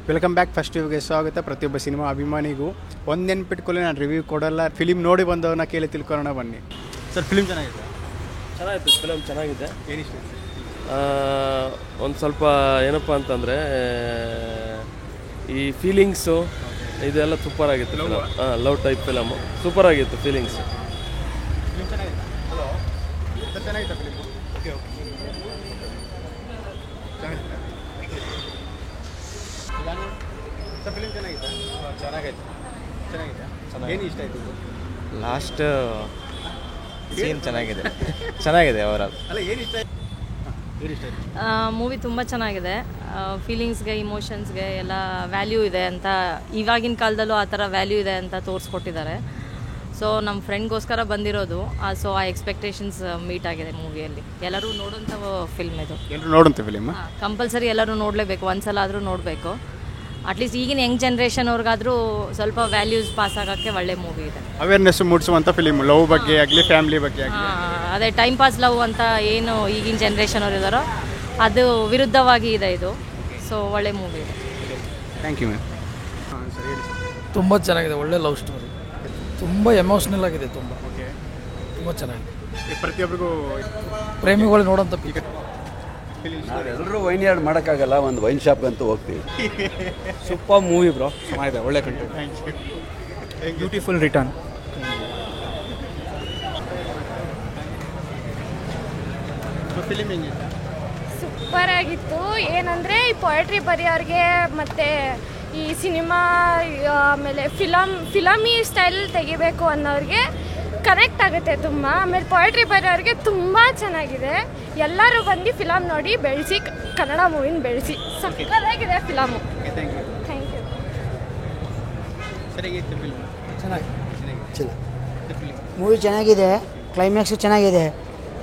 Welcome back. First ರಿವ್ಯೂಗೆ ಸ್ವಾಗತ. ಪ್ರತಿಯೊಬ್ಬ cinema ಅಭಿಮಾನಿಗೂ ಒಂದು ನೆನ್ಪಿಟ್ಕೊಳ್ಳಿ, ನಾನು ರಿವ್ಯೂ ಕೊಡಲ್ಲ, ಫಿಲಿಮ್ ನೋಡಿ ಬಂದವನ್ನ ಕೇಳಿ ತಿಳ್ಕೊಳ್ಳೋಣ ಬನ್ನಿ. ಸರ್, ಫಿಲಿಮ್ ಚೆನ್ನಾಗಿದೆ? ಚೆನ್ನಾಗಿತ್ತು, ಫಿಲಮ್ ಚೆನ್ನಾಗಿದೆ. ಏನಿಷ್ಟ? ಒಂದು ಸ್ವಲ್ಪ ಏನಪ್ಪ ಅಂತಂದರೆ ಈ ಫೀಲಿಂಗ್ಸು ಇದೆಲ್ಲ ಸೂಪರ್ ಆಗಿತ್ತು. ಲವ್ ಟೈಪ್ ಫಿಲಮು ಸೂಪರ್ ಆಗಿತ್ತು. ಫೀಲಿಂಗ್ಸ್ ಚೆನ್ನಾಗಿತ್ತು. ಹಲೋ ಸರ್, ಚೆನ್ನಾಗಿತ್ತು ಫಿಲಿಮ್? ಓಕೆ ಓಕೆ, ಚೆನ್ನಾಗಿತ್ತು ಸರ್. ಫಿಲಿಮ್ ಚೆನ್ನಾಗಿತ್ತು? ಚೆನ್ನಾಗೈತೆ. ಚೆನ್ನಾಗಿದೆ. ಏನು ಇಷ್ಟ ಆಯಿತು? ಲಾಸ್ಟ್ ಸೀನ್ ಚೆನ್ನಾಗಿದೆ. ಚೆನ್ನಾಗಿದೆ ಓವರಾಲ್. ಅಲ್ಲ, ಏನು ಇಷ್ಟ ಆಯಿತು? ಮೂವಿ ತುಂಬ ಚೆನ್ನಾಗಿದೆ. ಫೀಲಿಂಗ್ಸ್ಗೆ, ಇಮೋಷನ್ಸ್ಗೆ ಎಲ್ಲ ವ್ಯಾಲ್ಯೂ ಇದೆ ಅಂತ ಇವಾಗಿನ ಕಾಲದಲ್ಲೂ ಆ ಥರ ವ್ಯಾಲ್ಯೂ ಇದೆ ಅಂತ ತೋರಿಸ್ಕೊಟ್ಟಿದ್ದಾರೆ. ಸೊ ನಮ್ಮ ಫ್ರೆಂಡ್ಗೋಸ್ಕರ ಬಂದಿರೋದು. ಸೊ ಆ ಎಕ್ಸ್ಪೆಕ್ಟೇಷನ್ಸ್ ಮೀಟ್ ಆಗಿದೆ ಮೂವಿಯಲ್ಲಿ. ಎಲ್ಲರೂ ನೋಡೋಂಥ ಫಿಲ್ಮ್ ಇದು. ಎಲ್ಲರೂ ನೋಡೋಂಥ ಫಿಲಿಮ್ ಕಂಪಲ್ಸರಿ ಎಲ್ಲರೂ ನೋಡಲೇಬೇಕು, ಒಂದ್ಸಲ ಆದರೂ ನೋಡಬೇಕು. ಅಟ್ಲೀಸ್ಟ್ ಈಗಿನ ಯಂಗ್ ಜನ್ರೇಷನ್ವ್ರಿಗಾದರೂ ಸ್ವಲ್ಪ ವ್ಯಾಲ್ಯೂಸ್ ಪಾಸ್ ಆಗೋಕ್ಕೆ ಒಳ್ಳೆ ಮೂವಿ ಇದೆ. ಅವೇರ್ನೆಸ್ ಮೂಡಿಸುವಂಥ ಫಿಲಿಮ್, ಲವ್ ಬಗ್ಗೆ ಆಗಲಿ, ಫ್ಯಾಮಿಲಿ ಬಗ್ಗೆ ಆಗಲಿ. ಅದೇ ಟೈಮ್ ಪಾಸ್ ಲವ್ ಅಂತ ಏನು ಈಗಿನ ಜನ್ರೇಷನ್ ಅವ್ರು ಇದ್ದಾರೋ ಅದು ವಿರುದ್ಧವಾಗಿ ಇದೆ ಇದು. ಸೊ ಒಳ್ಳೆ ಮೂವಿ ಇದೆ. Thank you ma'am. ಹಾಂ ಸರ್, ಹೇಳಿ ಸರ್. ತುಂಬ ಚೆನ್ನಾಗಿದೆ, ಒಳ್ಳೆ ಲವ್ ಸ್ಟೋರಿ, ತುಂಬ ಎಮೋಷ್ನಲ್ ಆಗಿದೆ, ತುಂಬ ತುಂಬ ಚೆನ್ನಾಗಿದೆ. ಪ್ರತಿಯೊಬ್ಬರಿಗೂ ಪ್ರೇಮಿಗಳು ನೋಡೋಂಥ ಎಲ್ಲರೂ ವೈನ್ ಯಾರ್ಡ್ ಮಾಡೋಕ್ಕಾಗಲ್ಲ, ಒಂದು ವೈನ್ ಶಾಪ್ಗಂತೂ ಹೋಗ್ತೀವಿ. ಸೂಪರ್ ಮೂವಿ ಬ್ರೋ, ಚೆನ್ನಾಗಿದೆ, ಒಳ್ಳೆ content. Thank you. Beautiful return. Film ಹೆಂಗಿತ್ತು? ಸೂಪರ್ ಆಗಿತ್ತು. ಏನಂದರೆ ಈ ಪೊಯೆಟ್ರಿ ಬರೆಯೋರಿಗೆ ಮತ್ತು ಈ ಸಿನಿಮಾ ಆಮೇಲೆ ಫಿಲಮಿ ಸ್ಟೈಲ್ ತೆಗಿಬೇಕು ಅನ್ನೋರಿಗೆ ಕರೆಕ್ಟ್ ಆಗುತ್ತೆ ತುಂಬ. ಆಮೇಲೆ ಪೊಯೆಟ್ರಿ ಬರೆಯೋರಿಗೆ ತುಂಬ ಚೆನ್ನಾಗಿದೆ. ಎಲ್ಲರೂ ಬಂದು ಫಿಲಮ್ ನೋಡಿ ಬೆಳೆಸಿ, ಕನ್ನಡ ಮೂವಿನ ಬೆಳೆಸಿ. ಸಕ್ಕತ್ತಾಗಿದೆ ಫಿಲಮು. Thank you. ಸರಿಯಾಗಿತ್ತು ಫಿಲ್ಮ್? ಮೂವಿ ಚೆನ್ನಾಗಿದೆ, ಕ್ಲೈಮ್ಯಾಕ್ಸು ಚೆನ್ನಾಗಿದೆ.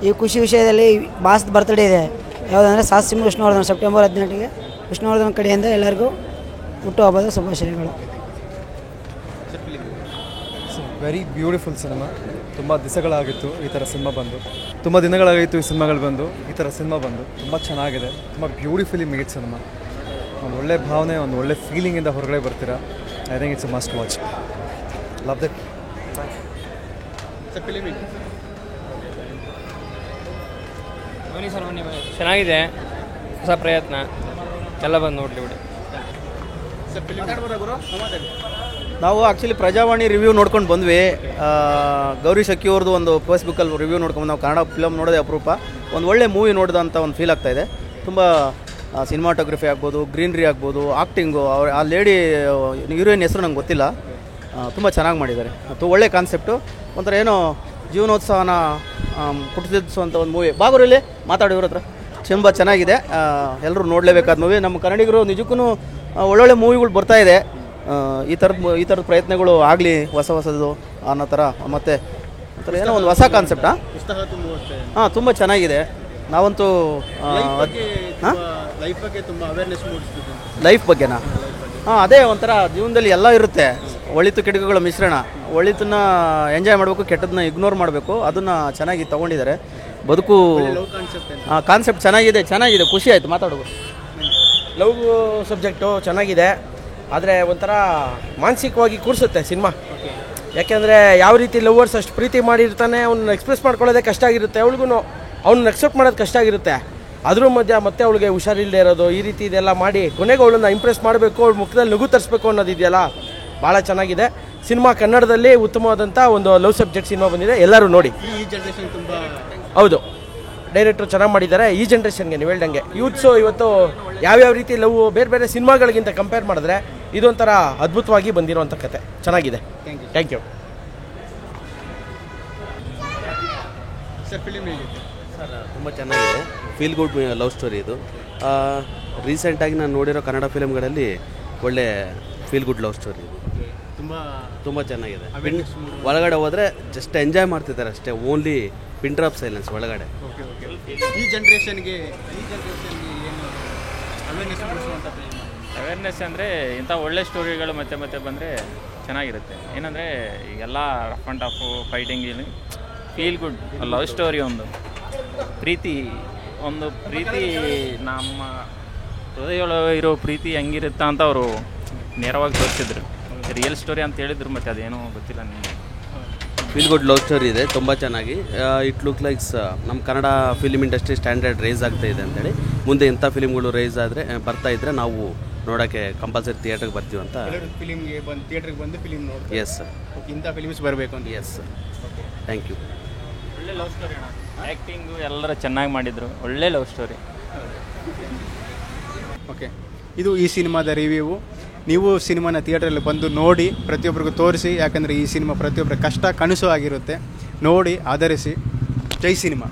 ಈ ಖುಷಿ ವಿಷಯದಲ್ಲಿ ಬಾಸ್ ಬರ್ತ್ಡೇ ಇದೆ. ಯಾವುದಂದರೆ ಸಾಹಸಿ ವಿಷ್ಣುವರ್ಧನ್, ಸೆಪ್ಟೆಂಬರ್ 18ಗೆ ವಿಷ್ಣುವರ್ಧನ್ ಕಡೆಯಿಂದ ಎಲ್ಲರಿಗೂ ಹುಟ್ಟುಹಬ್ಬದ ಶುಭಾಶಯಗಳು. Very beautiful cinema. ತುಂಬ ದಿವಸಗಳಾಗಿತ್ತು ಈ ಥರ ಸಿನಿಮಾ ಬಂದು, ತುಂಬ ದಿನಗಳಾಗಿತ್ತು ಈ ಸಿನಿಮಾಗಳು ಬಂದು, ಈ ಥರ ಸಿನಿಮಾ ಬಂದು ತುಂಬ ಚೆನ್ನಾಗಿದೆ. ತುಂಬ ಬ್ಯೂಟಿಫುಲಿ ಮೇಡ್ ಸಿನಿಮಾ. ಒಂದು ಒಳ್ಳೆ ಭಾವನೆ, ಒಂದು ಒಳ್ಳೆ ಫೀಲಿಂಗಿಂದ ಹೊರಗಡೆ ಬರ್ತೀರಾ. I think it's a must watch. Love that. Film ಚೆನ್ನಾಗಿದೆ, ಹೊಸ ಪ್ರಯತ್ನ, ಎಲ್ಲ ಬಂದು ನೋಡಲಿ ಬಿಡಿ. ನಾವು ಆ್ಯಕ್ಚುಲಿ ಪ್ರಜಾವಾಣಿ ರಿವ್ಯೂ ನೋಡ್ಕೊಂಡು ಬಂದ್ವಿ. ಗೌರಿ ಶಕ್ಕಿ ಅವ್ರದ್ದು ಒಂದು ಫೇಸ್ಬುಕ್ಕಲ್ಲಿ ರಿವ್ಯೂ ನೋಡ್ಕೊಂಡು ನಾವು ಕನ್ನಡ ಫಿಲಮ್ ನೋಡೋದೇ ಅಪರೂಪ. ಒಂದು ಒಳ್ಳೆ ಮೂವಿ ನೋಡಿದ ಅಂತ ಒಂದು ಫೀಲ್ ಆಗ್ತಾಯಿದೆ. ತುಂಬ ಸಿನಿಮಾಟೋಗ್ರಫಿ ಆಗ್ಬೋದು, ಗ್ರೀನ್ರಿ ಆಗ್ಬೋದು, ಆ್ಯಕ್ಟಿಂಗು, ಆ ಲೇಡಿ ಹೀರೋಯಿನ್ ಹೆಸರು ನಂಗೆ ಗೊತ್ತಿಲ್ಲ, ತುಂಬ ಚೆನ್ನಾಗಿ ಮಾಡಿದ್ದಾರೆ. ಮತ್ತು ಒಳ್ಳೆ ಕಾನ್ಸೆಪ್ಟು, ಒಂಥರ ಏನೋ ಜೀವನೋತ್ಸವನ ಪುಟ್ಟಿಸುವಂಥ ಒಂದು ಮೂವಿ. ಬಾಗೂರಲ್ಲಿ ಮಾತಾಡಿವ್ರ ಹತ್ರ ತುಂಬ ಚೆನ್ನಾಗಿದೆ. ಎಲ್ಲರೂ ನೋಡಲೇಬೇಕಾದ ಮೂವಿ. ನಮ್ಮ ಕನ್ನಡಿಗರು ನಿಜಕ್ಕೂ ಒಳ್ಳೊಳ್ಳೆ ಮೂವಿಗಳು ಬರ್ತಾಯಿದೆ. ಈ ಥರದ ಪ್ರಯತ್ನಗಳು ಆಗಲಿ, ಹೊಸದು ಅನ್ನೋ ಥರ. ಮತ್ತು ಒಂಥರ ಏನೋ ಒಂದು ಹೊಸ ಕಾನ್ಸೆಪ್ಟಾ? ಹಾಂ, ತುಂಬ ಚೆನ್ನಾಗಿದೆ. ನಾವಂತೂ ಲೈಫ್ ಬಗ್ಗೆನಾ? ಹಾಂ, ಅದೇ ಒಂಥರ ಜೀವನದಲ್ಲಿ ಎಲ್ಲ ಇರುತ್ತೆ. ಒಳಿತು ಕೆಡುಕುಗಳ ಮಿಶ್ರಣ. ಒಳಿತನ್ನ ಎಂಜಾಯ್ ಮಾಡಬೇಕು, ಕೆಟ್ಟದನ್ನ ಇಗ್ನೋರ್ ಮಾಡಬೇಕು. ಅದನ್ನು ಚೆನ್ನಾಗಿ ತೊಗೊಂಡಿದ್ದಾರೆ. ಬದುಕು ಕಾನ್ಸೆಪ್ಟ್ ಚೆನ್ನಾಗಿದೆ, ಖುಷಿ ಆಯಿತು. ಮಾತಾಡೋದು ಲವ್ ಸಬ್ಜೆಕ್ಟು ಚೆನ್ನಾಗಿದೆ, ಆದರೆ ಒಂಥರ ಮಾನಸಿಕವಾಗಿ ಕೂರಿಸುತ್ತೆ ಸಿನಿಮಾ. ಯಾಕೆಂದರೆ ಯಾವ ರೀತಿ ಲವರ್ಸ್ ಅಷ್ಟು ಪ್ರೀತಿ ಮಾಡಿರ್ತಾನೆ, ಅವ್ನ ಎಕ್ಸ್ಪ್ರೆಸ್ ಮಾಡ್ಕೊಳ್ಳೋದೇ ಕಷ್ಟ ಆಗಿರುತ್ತೆ. ಅವಳಿಗೂ ಅವ್ನ ಎಕ್ಸೆಪ್ಟ್ ಮಾಡೋದು ಕಷ್ಟ ಆಗಿರುತ್ತೆ. ಅದ್ರ ಮಧ್ಯೆ ಮತ್ತೆ ಅವಳಿಗೆ ಹುಷಾರಿಲ್ಲದೆ ಇರೋದು, ಈ ರೀತಿ ಇದೆಲ್ಲ ಮಾಡಿ ಕೊನೆಗೆ ಅವಳನ್ನ ಇಂಪ್ರೆಸ್ ಮಾಡಬೇಕು, ಅವಳ ಮುಖದಲ್ಲಿ ನಗು ತರಿಸ್ಬೇಕು ಅನ್ನೋದಿದೆಯಲ್ಲ, ಭಾಳ ಚೆನ್ನಾಗಿದೆ ಸಿನಿಮಾ. ಕನ್ನಡದಲ್ಲಿ ಉತ್ತಮವಾದಂಥ ಒಂದು ಲವ್ ಸಬ್ಜೆಕ್ಟ್ ಸಿನಿಮಾ ಬಂದಿದೆ, ಎಲ್ಲರೂ ನೋಡಿ. ಹೌದು, ಡೈರೆಕ್ಟ್ರು ಚೆನ್ನಾಗಿ ಮಾಡಿದ್ದಾರೆ. ಈ ಜನ್ರೇಷನ್ಗೆ ನೀವು ಹೇಳ್ದಂಗೆ ಯೂತ್ಸು ಇವತ್ತು ಯಾವ್ಯಾವ ರೀತಿ ಲವ್ ಬೇರೆ ಬೇರೆ ಸಿನಿಮಾಗಳಿಗಿಂತ ಕಂಪೇರ್ ಮಾಡಿದ್ರೆ ಇದೊಂಥರ ಅದ್ಭುತವಾಗಿ ಬಂದಿರೋಂಥ ಕತೆ. ಚೆನ್ನಾಗಿದೆ. Thank you. ಸರ್, ಫಿಲಿಮ್ ಹೇಗಿತ್ತು? ಸರ್, ತುಂಬ ಚೆನ್ನಾಗಿದೆ. ಫೀಲ್ ಗುಡ್ ಲವ್ ಸ್ಟೋರಿ ಇದು. ರೀಸೆಂಟಾಗಿ ನಾನು ನೋಡಿರೋ ಕನ್ನಡ ಫಿಲಮ್ಗಳಲ್ಲಿ ಒಳ್ಳೆ ಫೀಲ್ ಗುಡ್ ಲವ್ ಸ್ಟೋರಿ. ತುಂಬ ಚೆನ್ನಾಗಿದೆ. ಒಳಗಡೆ ಹೋದರೆ ಜಸ್ಟ್ ಎಂಜಾಯ್ ಮಾಡ್ತಿದ್ದಾರೆ ಅಷ್ಟೇ, ಓನ್ಲಿ ಪಿನ್ ಡ್ರಾಪ್ ಸೈಲೆನ್ಸ್ ಒಳಗಡೆ. ಈ ಜನ್ರೇಷನ್ಗೆ ಏನು ಅವೇರ್ನೆಸ್ ಅಂದರೆ ಇಂಥ ಒಳ್ಳೆ ಸ್ಟೋರಿಗಳು ಮತ್ತೆ ಬಂದರೆ ಚೆನ್ನಾಗಿರುತ್ತೆ. ಏನಂದರೆ ಈಗೆಲ್ಲ rough and tough, fighting, feel good love story. ಒಂದು ಪ್ರೀತಿ ನಮ್ಮ ಹೃದಯೊಳಗೆ ಇರೋ ಪ್ರೀತಿ ಹೆಂಗಿರುತ್ತಾ ಅಂತ ಅವರು ನೇರವಾಗಿ ತೋರಿಸಿದ್ರು. ರಿಯಲ್ ಸ್ಟೋರಿ ಅಂತ ಹೇಳಿದ್ರು, ಮತ್ತು ಅದೇನೋ ಗೊತ್ತಿಲ್ಲ ನಿಮಗೆ. ಫೀಲ್ ಗುಡ್ ಲವ್ ಸ್ಟೋರಿ ಇದೆ, ತುಂಬ ಚೆನ್ನಾಗಿ. ಇಟ್ ಲುಕ್ ಲೈಕ್ಸ್ ನಮ್ಮ Kannada film industry standard rise ಆಗ್ತಾ ಇದೆ ಅಂತೇಳಿ. ಮುಂದೆ ಇಂಥ ಫಿಲಿಮ್ಗಳು ರೈಸ್ ಆದರೆ ಬರ್ತಾ ಇದ್ದರೆ ನಾವು ನೋಡೋಕ್ಕೆ ಕಂಪಲ್ಸರಿ ಥಿಯೇಟ್ರಿಗೆ ಬರ್ತೀವಿ ಅಂತ. ಫಿಲಿಮ್ಗೆ ಬಂದು ಥಿಯೇಟ್ರಿಗೆ ಬಂದು ಫಿಲಿಮ್ ನೋಡಿ. ಎಸ್ ಸರ್, ಇಂಥ ಫಿಲಿಮ್ಸ್ ಬರಬೇಕು ಅಂತ. Yes sir, thank you. ಒಳ್ಳೆ ಲವ್ ಸ್ಟೋರಿ ಅಣ್ಣ, ಆ್ಯಕ್ಟಿಂಗು ಎಲ್ಲರೂ ಚೆನ್ನಾಗಿ ಮಾಡಿದರು, ಒಳ್ಳೆ ಲವ್ ಸ್ಟೋರಿ. ಓಕೆ, ಇದು ಈ ಸಿನಿಮಾದ ರಿವ್ಯೂ. ನೀವು ಸಿನಿಮಾನ ಥಿಯೇಟ್ರಲ್ಲಿ ಬಂದು ನೋಡಿ ಪ್ರತಿಯೊಬ್ಬರಿಗೂ ತೋರಿಸಿ, ಯಾಕಂದರೆ ಈ ಸಿನಿಮಾ ಪ್ರತಿಯೊಬ್ಬರ ಕಷ್ಟ ಕನಸು ಆಗಿರುತ್ತೆ. ನೋಡಿ ಆಧರಿಸಿ. ಜೈ ಸಿನಿಮಾ.